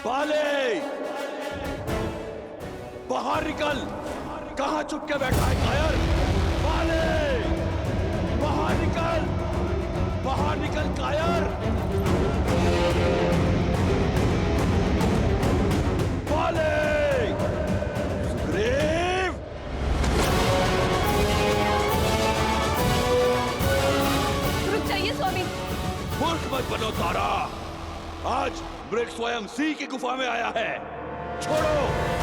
बाले, बाहर निकल। कहां छुप के बैठा है कायर? बाले, बाहर निकल, बाहर निकल कायर। बाले, सुग्रीव। रुक जाइए स्वामी। मूर्ख मत बनो तारा। आज मृग स्वयं सिंह की गुफा में आया है। छोड़ो।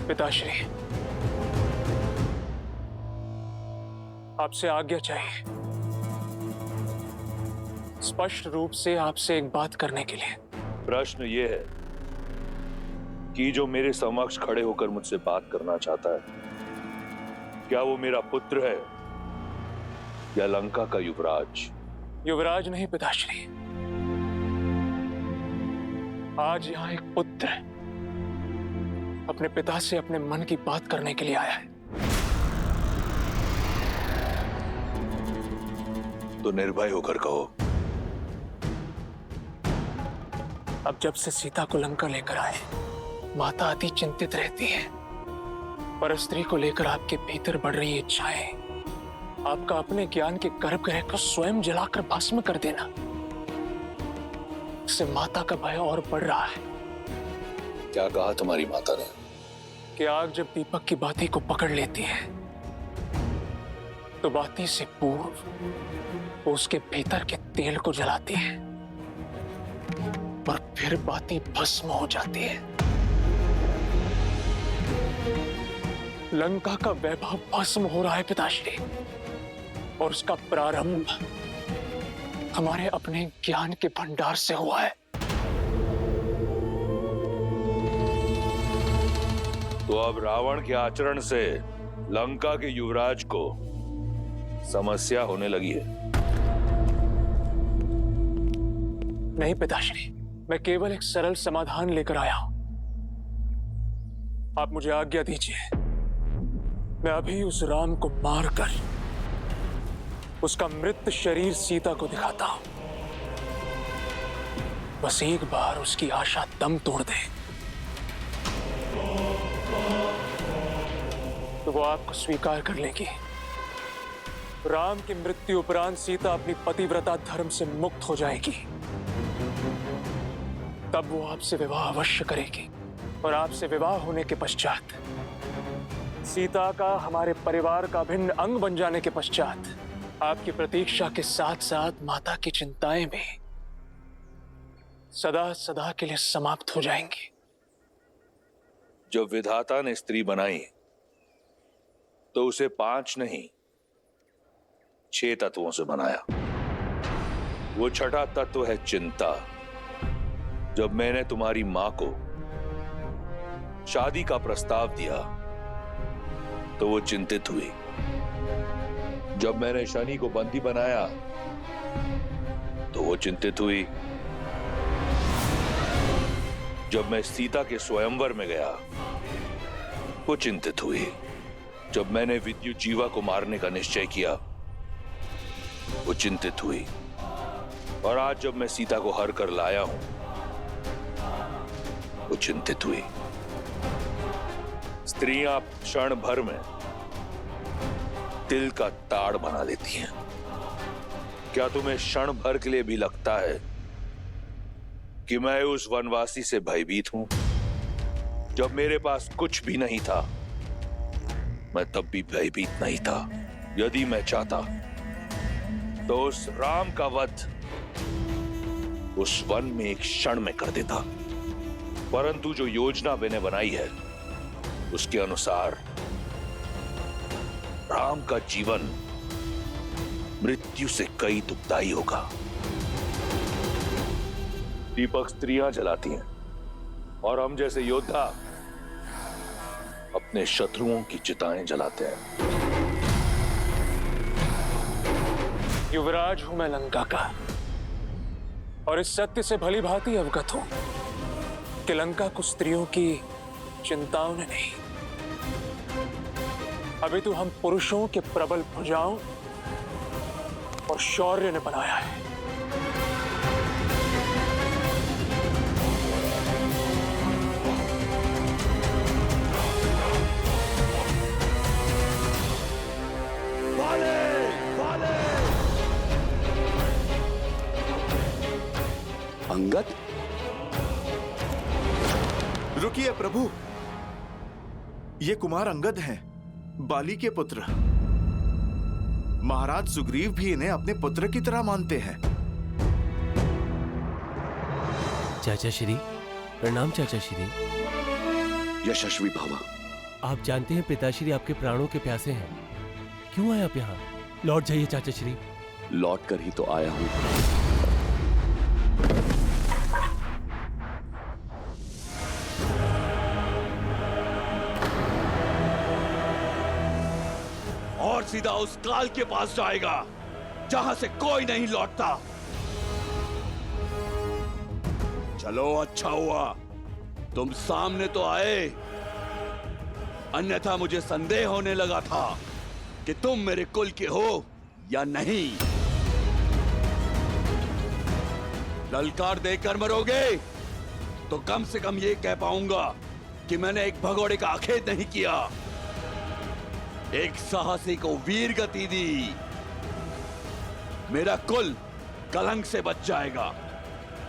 पिताश्री, आपसे आज्ञा चाहिए। स्पष्ट रूप से आपसे एक बात करने के लिए। प्रश्न ये है कि जो मेरे समक्ष खड़े होकर मुझसे बात करना चाहता है, क्या वो मेरा पुत्र है या लंका का युवराज? युवराज नहीं पिताश्री, आज यहां एक पुत्र अपने पिता से अपने मन की बात करने के लिए आया है। तो निर्भय होकर कहो। अब जब से सीता को लंका लेकर आए, माता अति चिंतित रहती है। पर स्त्री को लेकर आपके भीतर बढ़ रही इच्छाएं, आपका अपने ज्ञान के गर्भगृह को स्वयं जलाकर भस्म कर देना, इससे माता का भय और बढ़ रहा है। क्या कहा तुम्हारी माता ने? कि आग जब दीपक की बाती को पकड़ लेती है तो बाती से पूर्व वो उसके भीतर के तेल को जलाती है और फिर बाती भस्म हो जाती है। लंका का वैभव भस्म हो रहा है पिताश्री, और उसका प्रारंभ हमारे अपने ज्ञान के भंडार से हुआ है। तो अब रावण के आचरण से लंका के युवराज को समस्या होने लगी है। नहीं पिताश्री, मैं केवल एक सरल समाधान लेकर आया हूं। आप मुझे आज्ञा दीजिए, मैं अभी उस राम को मारकर उसका मृत शरीर सीता को दिखाता हूं। बस एक बार उसकी आशा दम तोड़ दे तो वो आपको स्वीकार कर लेगी। राम की मृत्यु उपरांत सीता अपनी पतिव्रता धर्म से मुक्त हो जाएगी। तब वो आपसे विवाह अवश्य करेगी, और आपसे विवाह होने के पश्चात सीता का हमारे परिवार का भिन्न अंग बन जाने के पश्चात आपकी प्रतीक्षा के साथ साथ माता की चिंताएं भी सदा सदा के लिए समाप्त हो जाएंगी। जब विधाता ने स्त्री बनाई तो उसे 5 नहीं 6 तत्वों से बनाया। वो छठा तत्व है चिंता। जब मैंने तुम्हारी मां को शादी का प्रस्ताव दिया तो वो चिंतित हुई। जब मैंने शनि को बंदी बनाया तो वो चिंतित हुई। जब मैं सीता के स्वयंवर में गया वो चिंतित हुई। जब मैंने विद्युत जीवा को मारने का निश्चय किया वो चिंतित हुई। और आज जब मैं सीता को हर कर लाया हूं वो चिंतित हुई। स्त्रियां क्षण भर में तिल का ताड़ बना लेती हैं। क्या तुम्हें क्षण भर के लिए भी लगता है कि मैं उस वनवासी से भयभीत हूं? जब मेरे पास कुछ भी नहीं था मैं तब भी भयभीत नहीं था। यदि मैं चाहता तो उस राम का वध उस वन में एक क्षण में कर देता, परंतु जो योजना मैंने बनाई है उसके अनुसार राम का जीवन मृत्यु से कई दुखदाई होगा। दीपक स्त्रियां जलाती हैं और हम जैसे योद्धा अपने शत्रुओं की चिताएं जलाते हैं। युवराज हूं मैं लंका का, और इस सत्य से भली भांति अवगत हूं कि लंका को स्त्रियों की चिंताओं ने नहीं, अभी तो हम पुरुषों के प्रबल भुजाओं और शौर्य ने बनाया है। अंगद, रुकिए प्रभु, ये कुमार अंगद हैं, बाली के पुत्र। महाराज सुग्रीव भी इन्हें अपने पुत्र की तरह मानते हैं। चाचा श्री, प्रणाम चाचा श्री। यशस्वी भव। आप जानते हैं पिताश्री आपके प्राणों के प्यासे हैं। क्यों आए आप यहाँ? लौट जाइए चाचा श्री। लौट कर ही तो आया हूं। और सीधा उस काल के पास जाएगा जहां से कोई नहीं लौटता। चलो, अच्छा हुआ तुम सामने तो आए, अन्यथा मुझे संदेह होने लगा था कि तुम मेरे कुल के हो या नहीं। ललकार देकर मरोगे तो कम से कम ये कह पाऊंगा कि मैंने एक भगोड़े का आखेट नहीं किया, एक साहसी को वीर गति दी। मेरा कुल कलंक से बच जाएगा।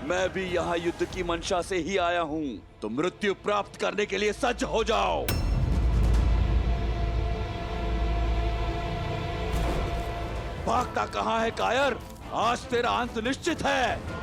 मैं भी यहां युद्ध की मंशा से ही आया हूं, तो मृत्यु प्राप्त करने के लिए सज्ज हो जाओ। भागता कहां है कायर? आज तेरा अंत निश्चित है।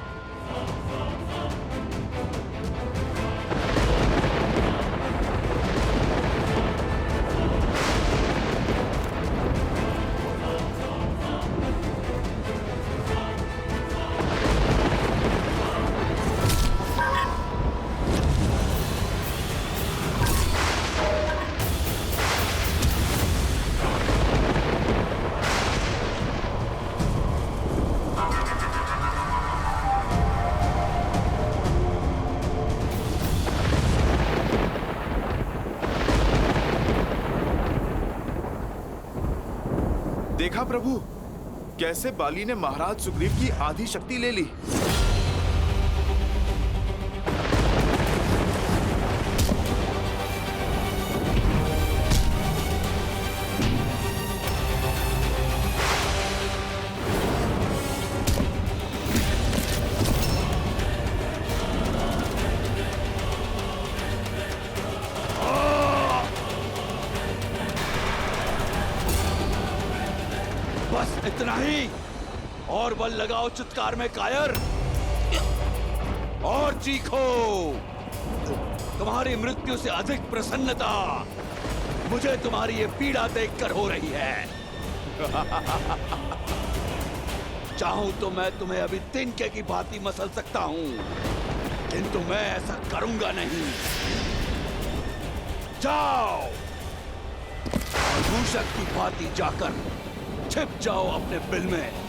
देखा प्रभु, कैसे बाली ने महाराज सुग्रीव की आधी शक्ति ले ली। बस इतना ही, और बल लगाओ चित्कार में कायर, और चीखो। तुम्हारी मृत्यु से अधिक प्रसन्नता मुझे तुम्हारी ये पीड़ा देखकर हो रही है। चाहूं तो मैं तुम्हें अभी तिनके की भांति मसल सकता हूं, किंतु मैं ऐसा करूंगा नहीं। जाओ, दूषक की भांति जाकर छिप जाओ अपने बिल में।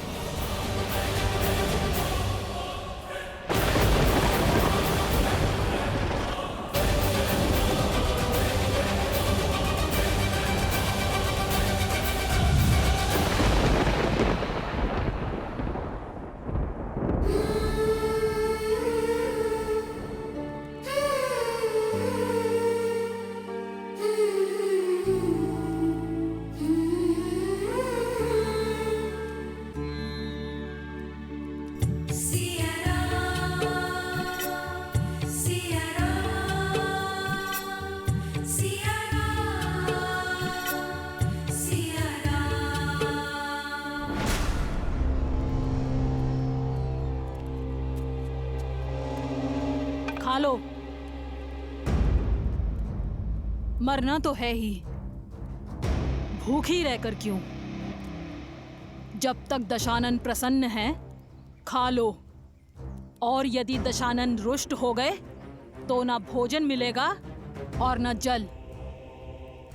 खा लो, मरना तो है ही, भूखी रहकर क्यों? जब तक दशानन प्रसन्न है खा लो, और यदि दशानन रुष्ट हो गए तो ना भोजन मिलेगा और ना जल।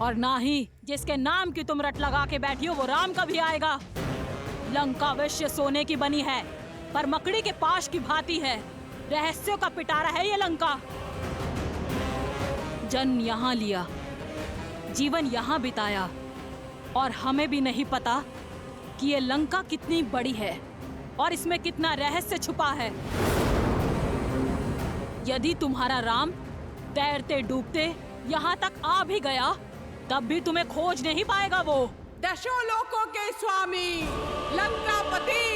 और ना ही जिसके नाम की तुम रट लगा के बैठी हो वो राम कभी आएगा। लंका अवश्य सोने की बनी है, पर मकड़ी के पाश की भांति है। रहस्यों का पिटारा है ये लंका। जन्म यहाँ लिया, जीवन यहाँ बिताया, और हमें भी नहीं पता कि ये लंका कितनी बड़ी है और इसमें कितना रहस्य छुपा है। यदि तुम्हारा राम तैरते डूबते यहाँ तक आ भी गया, तब भी तुम्हें खोज नहीं पाएगा वो। दशों लोकों के स्वामी लंकापति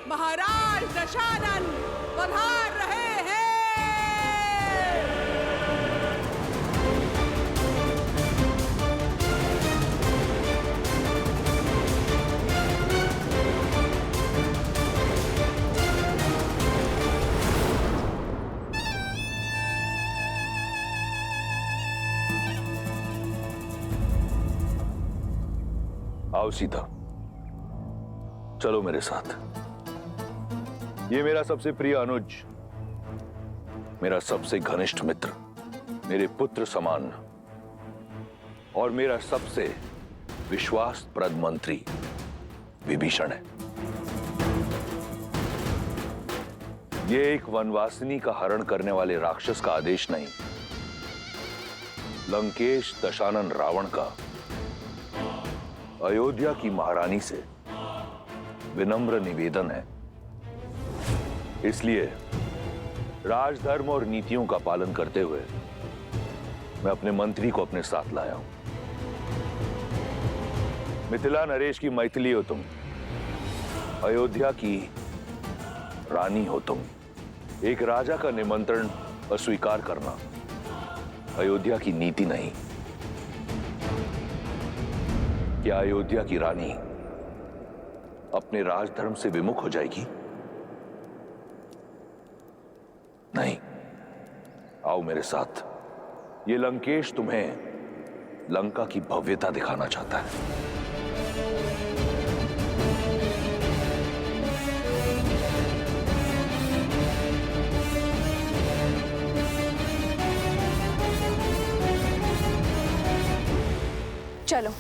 महाराज दशानन पधार रहे हैं। आओ सीता, चलो मेरे साथ। ये मेरा सबसे प्रिय अनुज, मेरा सबसे घनिष्ठ मित्र, मेरे पुत्र समान और मेरा सबसे विश्वासप्रद मंत्री विभीषण है। ये एक वनवासिनी का हरण करने वाले राक्षस का आदेश नहीं, लंकेश दशानन रावण का अयोध्या की महारानी से विनम्र निवेदन है। इसलिए राजधर्म और नीतियों का पालन करते हुए मैं अपने मंत्री को अपने साथ लाया हूं। मिथिला नरेश की मैथिली हो तुम, अयोध्या की रानी हो तुम। एक राजा का निमंत्रण अस्वीकार करना अयोध्या की नीति नहीं। क्या अयोध्या की रानी अपने राजधर्म से विमुख हो जाएगी? नहीं। आओ मेरे साथ। ये लंकेश तुम्हें लंका की भव्यता दिखाना चाहता है। चलो।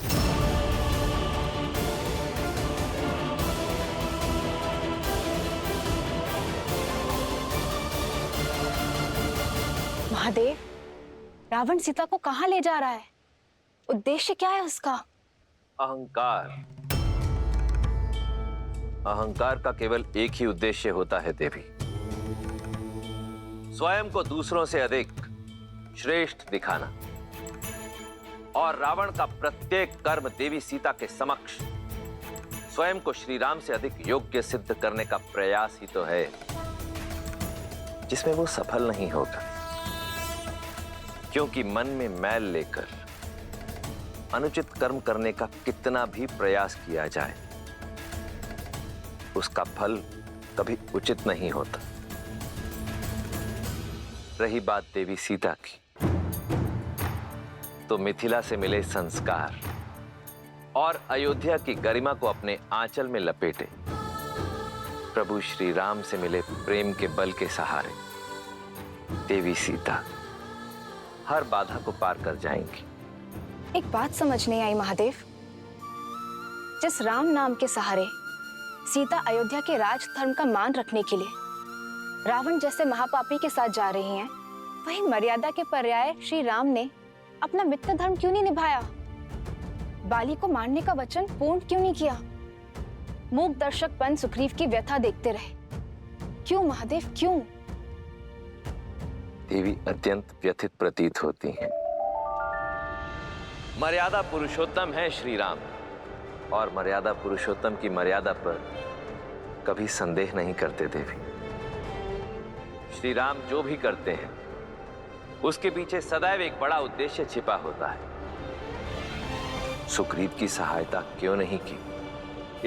महादेव, रावण सीता को कहाँ ले जा रहा है? उद्देश्य क्या है उसका? अहंकार। अहंकार का केवल एक ही उद्देश्य होता है देवी, स्वयं को दूसरों से अधिक श्रेष्ठ दिखाना। और रावण का प्रत्येक कर्म देवी सीता के समक्ष स्वयं को श्री राम से अधिक योग्य सिद्ध करने का प्रयास ही तो है, जिसमें वो सफल नहीं होगा। क्योंकि मन में मैल लेकर अनुचित कर्म करने का कितना भी प्रयास किया जाए, उसका फल कभी उचित नहीं होता। रही बात देवी सीता की, तो मिथिला से मिले संस्कार और अयोध्या की गरिमा को अपने आंचल में लपेटे प्रभु श्री राम से मिले प्रेम के बल के सहारे देवी सीता हर बाधा को पार कर जाएंगी। एक बात समझ नहीं आई महादेव, जिस राम नाम के सहारे सीता अयोध्या के राज धर्म का मान रखने के लिए रावण जैसे महापापी के साथ जा रही हैं, वही मर्यादा के पर्याय श्री राम ने अपना मित्र धर्म क्यों नहीं निभाया? बाली को मारने का वचन पूर्ण क्यों नहीं किया? मूक दर्शक बन सुग्रीव की व्यथा देखते रहे। क्यों महादेव, क्यों? देवी अत्यंत व्यथित प्रतीत होती हैं। मर्यादा पुरुषोत्तम है श्री राम, और मर्यादा पुरुषोत्तम की मर्यादा पर कभी संदेह नहीं करते देवी। श्री राम जो भी करते हैं उसके पीछे सदैव एक बड़ा उद्देश्य छिपा होता है। सुग्रीव की सहायता क्यों नहीं की,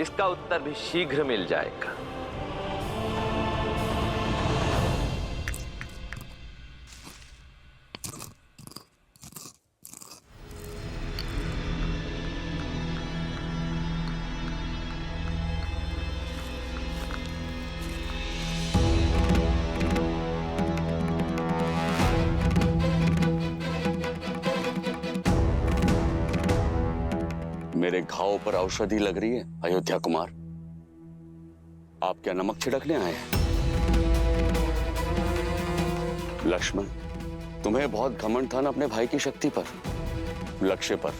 इसका उत्तर भी शीघ्र मिल जाएगा। मेरे घाव पर औषधि लग रही है अयोध्या कुमार? आप क्या नमक छिड़कने आए हैं? लक्ष्मण, तुम्हें बहुत घमंड था ना अपने भाई की शक्ति पर, लक्ष्य पर।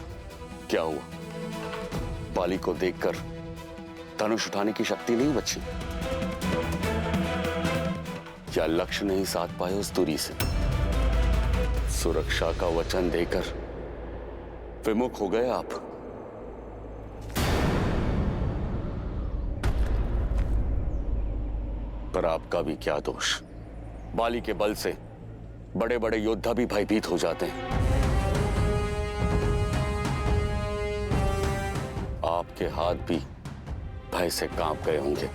क्या हुआ? बाली को देखकर धनुष उठाने की शक्ति नहीं बची? या लक्ष्य नहीं साध पाए उस दूरी से? सुरक्षा का वचन देकर विमुख हो गए आप। पर आपका भी क्या दोष? बाली के बल से बड़े बड़े योद्धा भी भयभीत हो जाते हैं। आपके हाथ भी भय से कांप गए होंगे।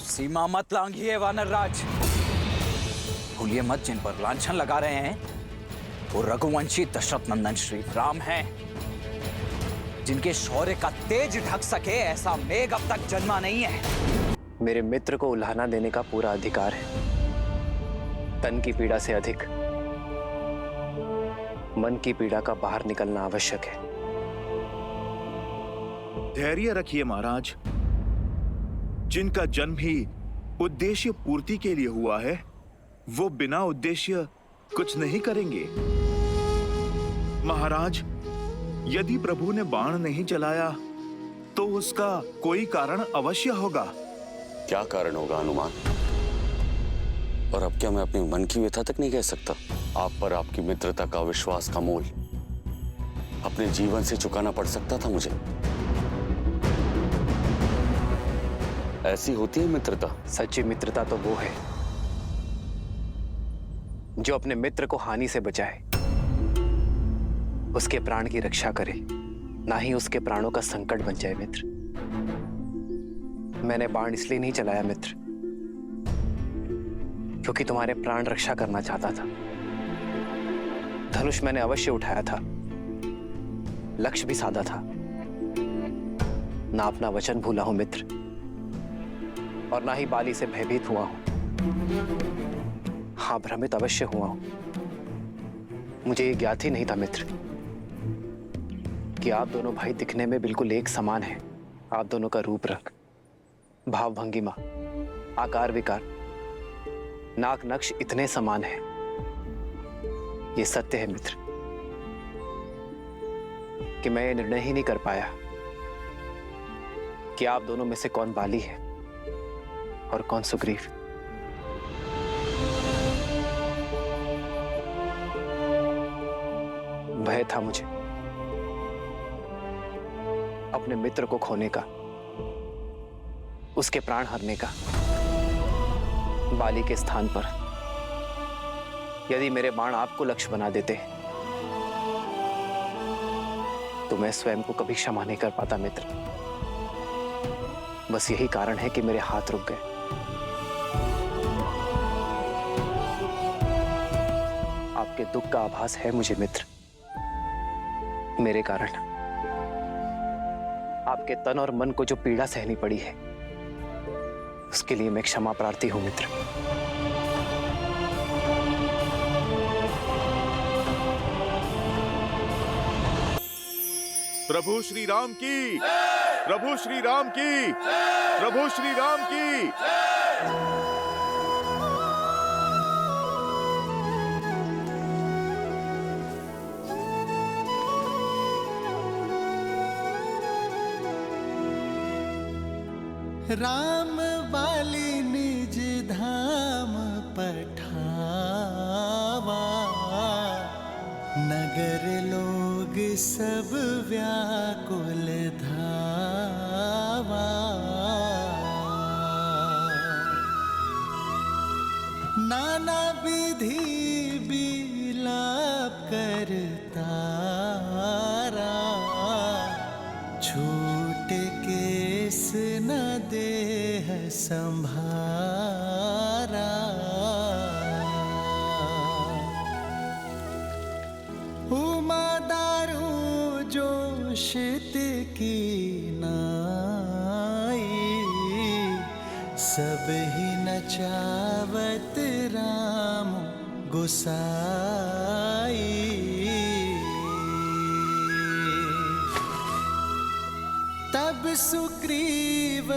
सीमा मत लांघिए वानर राज। भूलिए मत, जिन पर लांछन लगा रहे हैं वो रघुवंशी दशरथ नंदन श्री राम हैं, जिनके शौर्य का तेज ढक सके ऐसा मेघ अब तक जन्मा नहीं है। मेरे मित्र को उल्हाना देने का पूरा अधिकार है। तन की पीड़ा से अधिक मन की पीड़ा का बाहर निकलना आवश्यक है। धैर्य रखिए महाराज। जिनका जन्म ही उद्देश्य पूर्ति के लिए हुआ है, वो बिना उद्देश्य कुछ नहीं करेंगे। महाराज, यदि प्रभु ने बाण नहीं चलाया तो उसका कोई कारण अवश्य होगा। क्या कारण होगा हनुमान? और अब क्या मैं अपने मन की व्यथा तक नहीं कह सकता? आप पर आपकी मित्रता का विश्वास का मोल अपने जीवन से चुकाना पड़ सकता था मुझे। ऐसी होती है मित्रता। सच्ची मित्रता तो वो है जो अपने मित्र को हानि से बचाए, उसके प्राण की रक्षा करे, ना ही उसके प्राणों का संकट बन जाए। मित्र, मैंने बाण इसलिए नहीं चलाया मित्र, क्योंकि तुम्हारे प्राण रक्षा करना चाहता था। धनुष मैंने अवश्य उठाया था, लक्ष्य भी साधा था। ना अपना वचन भूला हूं मित्र, और ना ही बाली से भयभीत हुआ हूं। हाँ, भ्रमित अवश्य हुआ हूं। मुझे ये ज्ञात ही नहीं था मित्र कि आप दोनों भाई दिखने में बिल्कुल एक समान हैं। आप दोनों का रूप रंग, भाव भंगिमा, आकार विकार, नाक नक्श इतने समान हैं। ये सत्य है मित्र कि मैं ये निर्णय ही नहीं कर पाया कि आप दोनों में से कौन बाली है और कौन सुग्रीव। भय था मुझे अपने मित्र को खोने का, उसके प्राण हरने का। बाली के स्थान पर यदि मेरे बाण आपको लक्ष्य बना देते तो मैं स्वयं को कभी क्षमा नहीं कर पाता मित्र। बस यही कारण है कि मेरे हाथ रुक गए। आपके दुख का आभास है मुझे मित्र। मेरे कारण आपके तन और मन को जो पीड़ा सहनी पड़ी है, उसके लिए मैं क्षमा प्रार्थी हूं मित्र। प्रभु श्री राम की, प्रभु श्री राम की, प्रभु श्री राम की। राम वाली निज धाम पठावा, नगर लोग सब व्याकुल धावा। नाना विधि विलाप करतारा, छूट केस न देह संभारा। उमा दारू जोशित की नाई, सब ही नचावत राम गुसाई। सुग्रीव